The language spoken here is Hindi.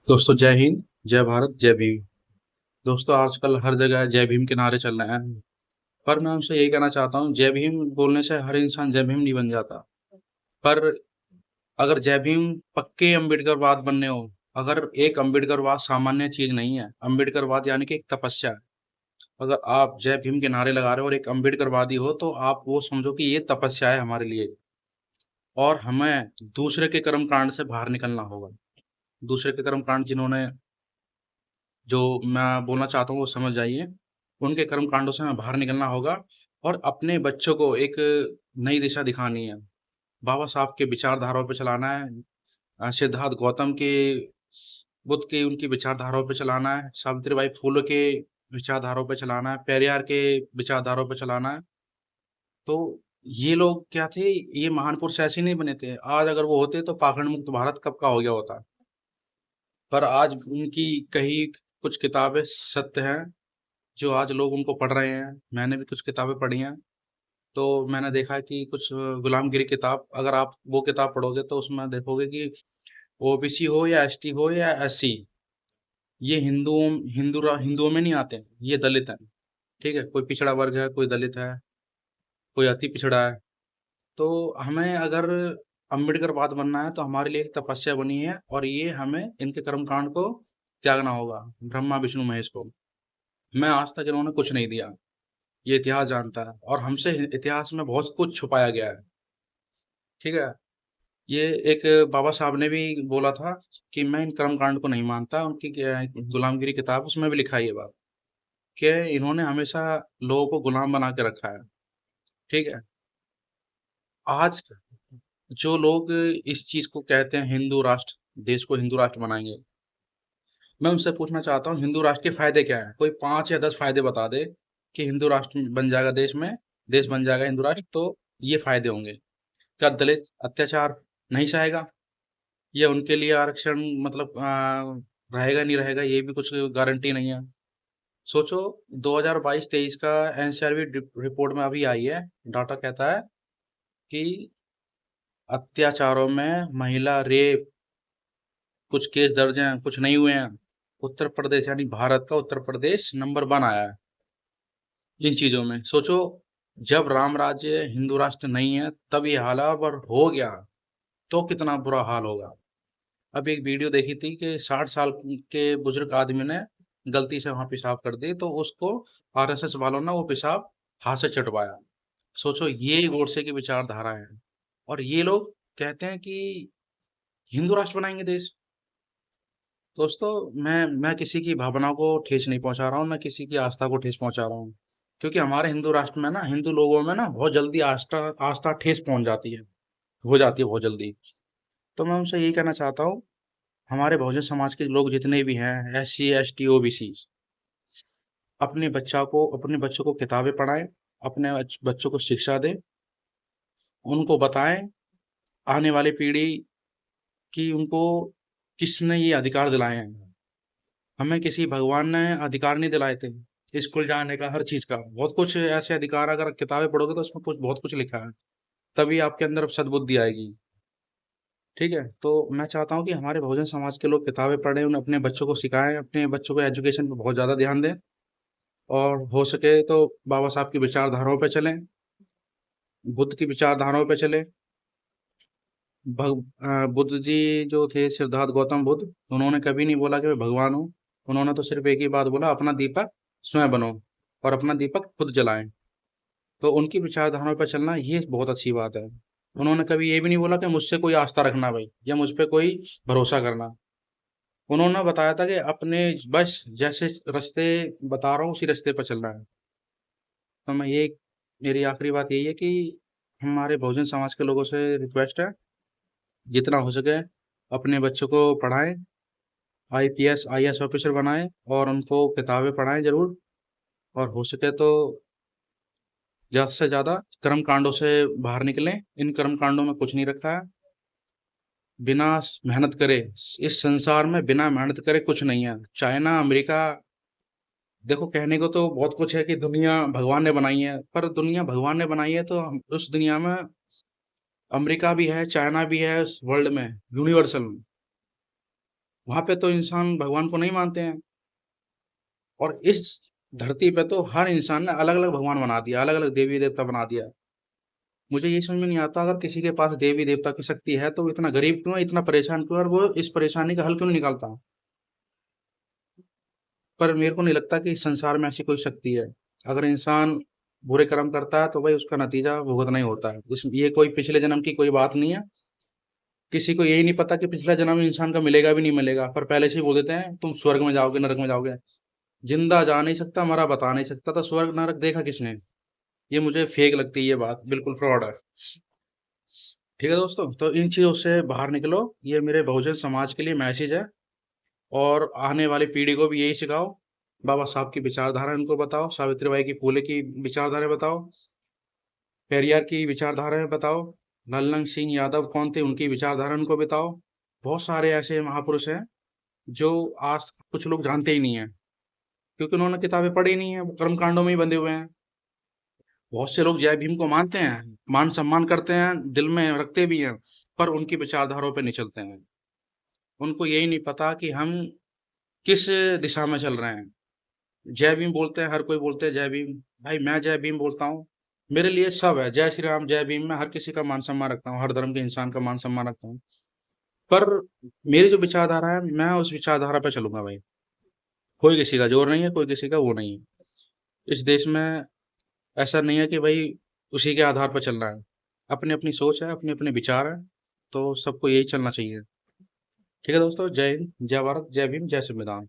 दोस्तों जय हिंद, जय भारत, जय भीम। दोस्तों आजकल हर जगह जय भीम के नारे चल रहे हैं। पर मैं उनसे यही कहना चाहता हूँ, जय भीम बोलने से हर इंसान जय भीम नहीं बन जाता। पर अगर जय भीम पक्के अम्बेडकरवाद बनने हो, अगर एक अम्बेडकरवाद सामान्य चीज नहीं है, अम्बेडकरवाद यानी कि एक तपस्या है। अगर आप जय भीम के नारे लगा रहे हो और एक अम्बेडकरवादी हो, तो आप वो समझो कि ये तपस्या है हमारे लिए। और हमें दूसरे के कर्म कांड से बाहर निकलना होगा। दूसरे के कर्म कांड जिन्होंने, जो मैं बोलना चाहता हूँ वो समझ जाइए। उनके कर्म कांडों से हमें बाहर निकलना होगा और अपने बच्चों को एक नई दिशा दिखानी है। बाबा साहब के विचारधाराओं पे चलाना है। सिद्धार्थ गौतम के, बुद्ध की, उनकी विचारधाराओं पे चलाना है। सावित्रीबाई फुले के विचारधाराओं पे चलाना है। पेरियार के विचारधाराओं पे चलाना है। तो ये लोग क्या थे, ये महान पुरुष ऐसे नहीं बने थे। आज अगर वो होते तो पाखंड मुक्त भारत कब का हो गया होता। पर आज उनकी कही कुछ किताबें सत्य हैं, जो आज लोग उनको पढ़ रहे हैं। मैंने भी कुछ किताबें पढ़ी हैं। तो मैंने देखा है कि कुछ गुलामगिरी किताब, अगर आप वो किताब पढ़ोगे तो उसमें देखोगे कि ओबीसी हो या एसटी हो या एससी, ये हिंदुओं में नहीं आते, ये दलित हैं। ठीक है, कोई पिछड़ा वर्ग है, कोई दलित है, कोई अति पिछड़ा है। तो हमें अगर अम्बेडकरवाद बनना है तो हमारे लिए एक तपस्या बनी है, और ये हमें इनके कर्मकांड को त्यागना होगा। ब्रह्मा विष्णु महेश को, मैं आज तक इन्होंने कुछ नहीं दिया। ये इतिहास जानता है और हमसे इतिहास में बहुत कुछ छुपाया गया है। ठीक है, ये एक बाबा साहब ने भी बोला था कि मैं इन कर्मकांड को नहीं मानता। उनकी गुलामगिरी किताब, उसमें भी लिखा है ये बात कि इन्होंने हमेशा लोगों को गुलाम बना के रखा है। ठीक है, आज जो लोग इस चीज को कहते हैं हिंदू राष्ट्र, देश को हिंदू राष्ट्र बनाएंगे, मैं उनसे पूछना चाहता हूँ हिंदू राष्ट्र के फायदे क्या हैं। कोई 5 या 10 फायदे बता दे कि हिंदू राष्ट्र बन जाएगा देश में, देश बन जाएगा हिंदू राष्ट्र, तो ये फायदे होंगे। क्या दलित अत्याचार नहीं सहेगा, या उनके लिए आरक्षण मतलब रहेगा नहीं रहेगा, ये भी कुछ गारंटी नहीं है। सोचो, 2022-23 का एनसीआरबी रिपोर्ट में अभी आई है, डाटा कहता है कि अत्याचारों में महिला रेप, कुछ केस दर्ज हैं, कुछ नहीं हुए हैं। उत्तर प्रदेश यानी भारत का उत्तर प्रदेश नंबर 1 आया है इन चीजों में। सोचो, जब राम राज्य हिंदू राष्ट्र नहीं है तब ये हाल है, और हो गया तो कितना बुरा हाल होगा। अब एक वीडियो देखी थी कि 60 साल के बुजुर्ग आदमी ने गलती से वहां पेशाब कर दी, तो उसको आरएसएस वालों ने वो पेशाब हाथ से चटवाया। सोचो, ये गोडसे की विचारधारा है। और ये लोग कहते हैं कि हिंदू राष्ट्र बनाएंगे देश। दोस्तों, मैं किसी की भावनाओं को ठेस नहीं पहुंचा रहा हूँ, मैं किसी की आस्था को ठेस पहुंचा रहा हूँ। क्योंकि हमारे हिंदू राष्ट्र में ना, हिंदू लोगों में ना बहुत जल्दी आस्था आस्था ठेस पहुंच जाती है, हो जाती है बहुत जल्दी। तो मैं उनसे यही कहना चाहता हूँ, हमारे बहुजन समाज के लोग जितने भी हैं, एससी एसटी ओबीसी, अपने बच्चों को किताबें पढ़ाएं, अपने बच्चों को शिक्षा दें, उनको बताएं आने वाली पीढ़ी की, उनको किसने ये अधिकार दिलाए हैं। हमें किसी भगवान ने अधिकार नहीं दिलाए थे स्कूल जाने का, हर चीज का बहुत कुछ ऐसे अधिकार, अगर किताबें पढ़ोगे तो उसमें कुछ बहुत कुछ लिखा है। तभी आपके अंदर सद्बुद्धि आएगी। ठीक है, तो मैं चाहता हूँ कि हमारे बहुजन समाज के लोग किताबें पढ़ें, उन्हें अपने बच्चों को सिखाएं, अपने बच्चों को एजुकेशन पे बहुत ज्यादा ध्यान दें। और हो सके तो बाबा साहब की विचारधाराओं पे चलें, बुद्ध की विचारधाराओं पे चलें। बुद्ध जी जो थे, सिद्धार्थ गौतम बुद्ध, उन्होंने कभी नहीं बोला कि मैं भगवान हूँ। उन्होंने तो सिर्फ एक ही बात बोला, अपना दीपक स्वयं बनो और अपना दीपक खुद जलाएं। तो उनकी विचारधाराओं पर चलना ये बहुत अच्छी बात है। उन्होंने कभी ये भी नहीं बोला कि मुझसे कोई आस्था रखना भाई, या मुझ पे कोई भरोसा करना। उन्होंने बताया था कि अपने, बस जैसे रास्ते बता रहा हूँ उसी रास्ते पर चलना है। तो मैं ये, मेरी आखिरी बात यही है कि हमारे बहुजन समाज के लोगों से रिक्वेस्ट है, जितना हो सके अपने बच्चों को पढ़ाएं, आईपीएस आईएएस ऑफिसर बनाएं, और उनको किताबें पढ़ाएं जरूर। और हो सके तो ज्यादा से ज्यादा कर्म कांडों से बाहर निकलें। इन कर्म कांडों में कुछ नहीं रखा है। बिना मेहनत करे, इस संसार में बिना मेहनत करे कुछ नहीं है। चाइना, अमेरिका, देखो कहने को तो बहुत कुछ है कि दुनिया भगवान ने बनाई है, पर दुनिया भगवान ने बनाई है तो उस दुनिया में अमेरिका भी है, चाइना भी है, वर्ल्ड में यूनिवर्सल में। वहाँ पे तो इंसान भगवान को नहीं मानते हैं और इस धरती पे तो हर इंसान ने अलग-अलग भगवान बना दिया, अलग-अलग देवी-देवता बना दिया। मुझे ये समझ में नहीं आता अगर किसी के पास देवी-देवता की शक्ति है तो वो इतना गरीब क्यों है, इतना परेशान क्यों है और वो इस परेशानी का हल क्यों नहीं निकालता? पर मेरे को नहीं लगता कि इस संसार में ऐसी कोई शक्ति है। अगर इंसान बुरे कर्म करता है तो भाई उसका नतीजा भुगतना ही होता है। इस ये कोई पिछले जन्म की कोई बात नहीं है। किसी को यही नहीं पता कि पिछला जन्म इंसान का मिलेगा भी नहीं मिलेगा, पर पहले से ही बोल देते हैं तुम स्वर्ग में जाओगे, नरक में जाओगे। जिंदा जा नहीं सकता, मरा बता नहीं सकता, तो स्वर्ग नरक देखा किसने? ये मुझे फेक लगती है, ये बात बिल्कुल फ्रॉड है। ठीक है दोस्तों, तो इन चीजों से बाहर निकलो। ये मेरे बहुजन समाज के लिए मैसेज है और आने वाली पीढ़ी को भी यही सिखाओ। बाबा साहब की विचारधारा इनको बताओ, सावित्रीबाई की फूले की विचारधारा बताओ, पेरियार की विचारधाराएं बताओ, लल्लन सिंह यादव कौन थे उनकी विचारधारा उनको बताओ। बहुत सारे ऐसे महापुरुष हैं जो आज कुछ लोग जानते ही नहीं है, क्योंकि उन्होंने किताबें पढ़ी नहीं है, वो कर्म कांडों में ही बंधे हुए हैं। बहुत से लोग जय भीम को मानते हैं, मान सम्मान करते हैं, दिल में रखते भी हैं, पर उनकी विचारधाराओं पे नहीं चलते हैं। उनको यही नहीं पता कि हम किस दिशा में चल रहे हैं। जय भीम बोलते हैं, हर कोई बोलते हैं जय भीम। भाई मैं जय भीम बोलता हूँ, मेरे लिए सब है, जय श्री राम, जय भीम। मैं हर किसी का मान सम्मान रखता हूँ, हर धर्म के इंसान का मान सम्मान रखता हूँ, पर मेरी जो विचारधारा है मैं उस विचारधारा पे चलूंगा भाई। कोई किसी का जोर नहीं है, कोई किसी का वो नहीं है। इस देश में ऐसा नहीं है कि भाई उसी के आधार पर चलना है। अपनी अपनी सोच है, अपने अपने विचार है, तो सबको यही चलना चाहिए। ठीक है दोस्तों, जय हिंद, जय भारत, जय भीम, जय संविधान।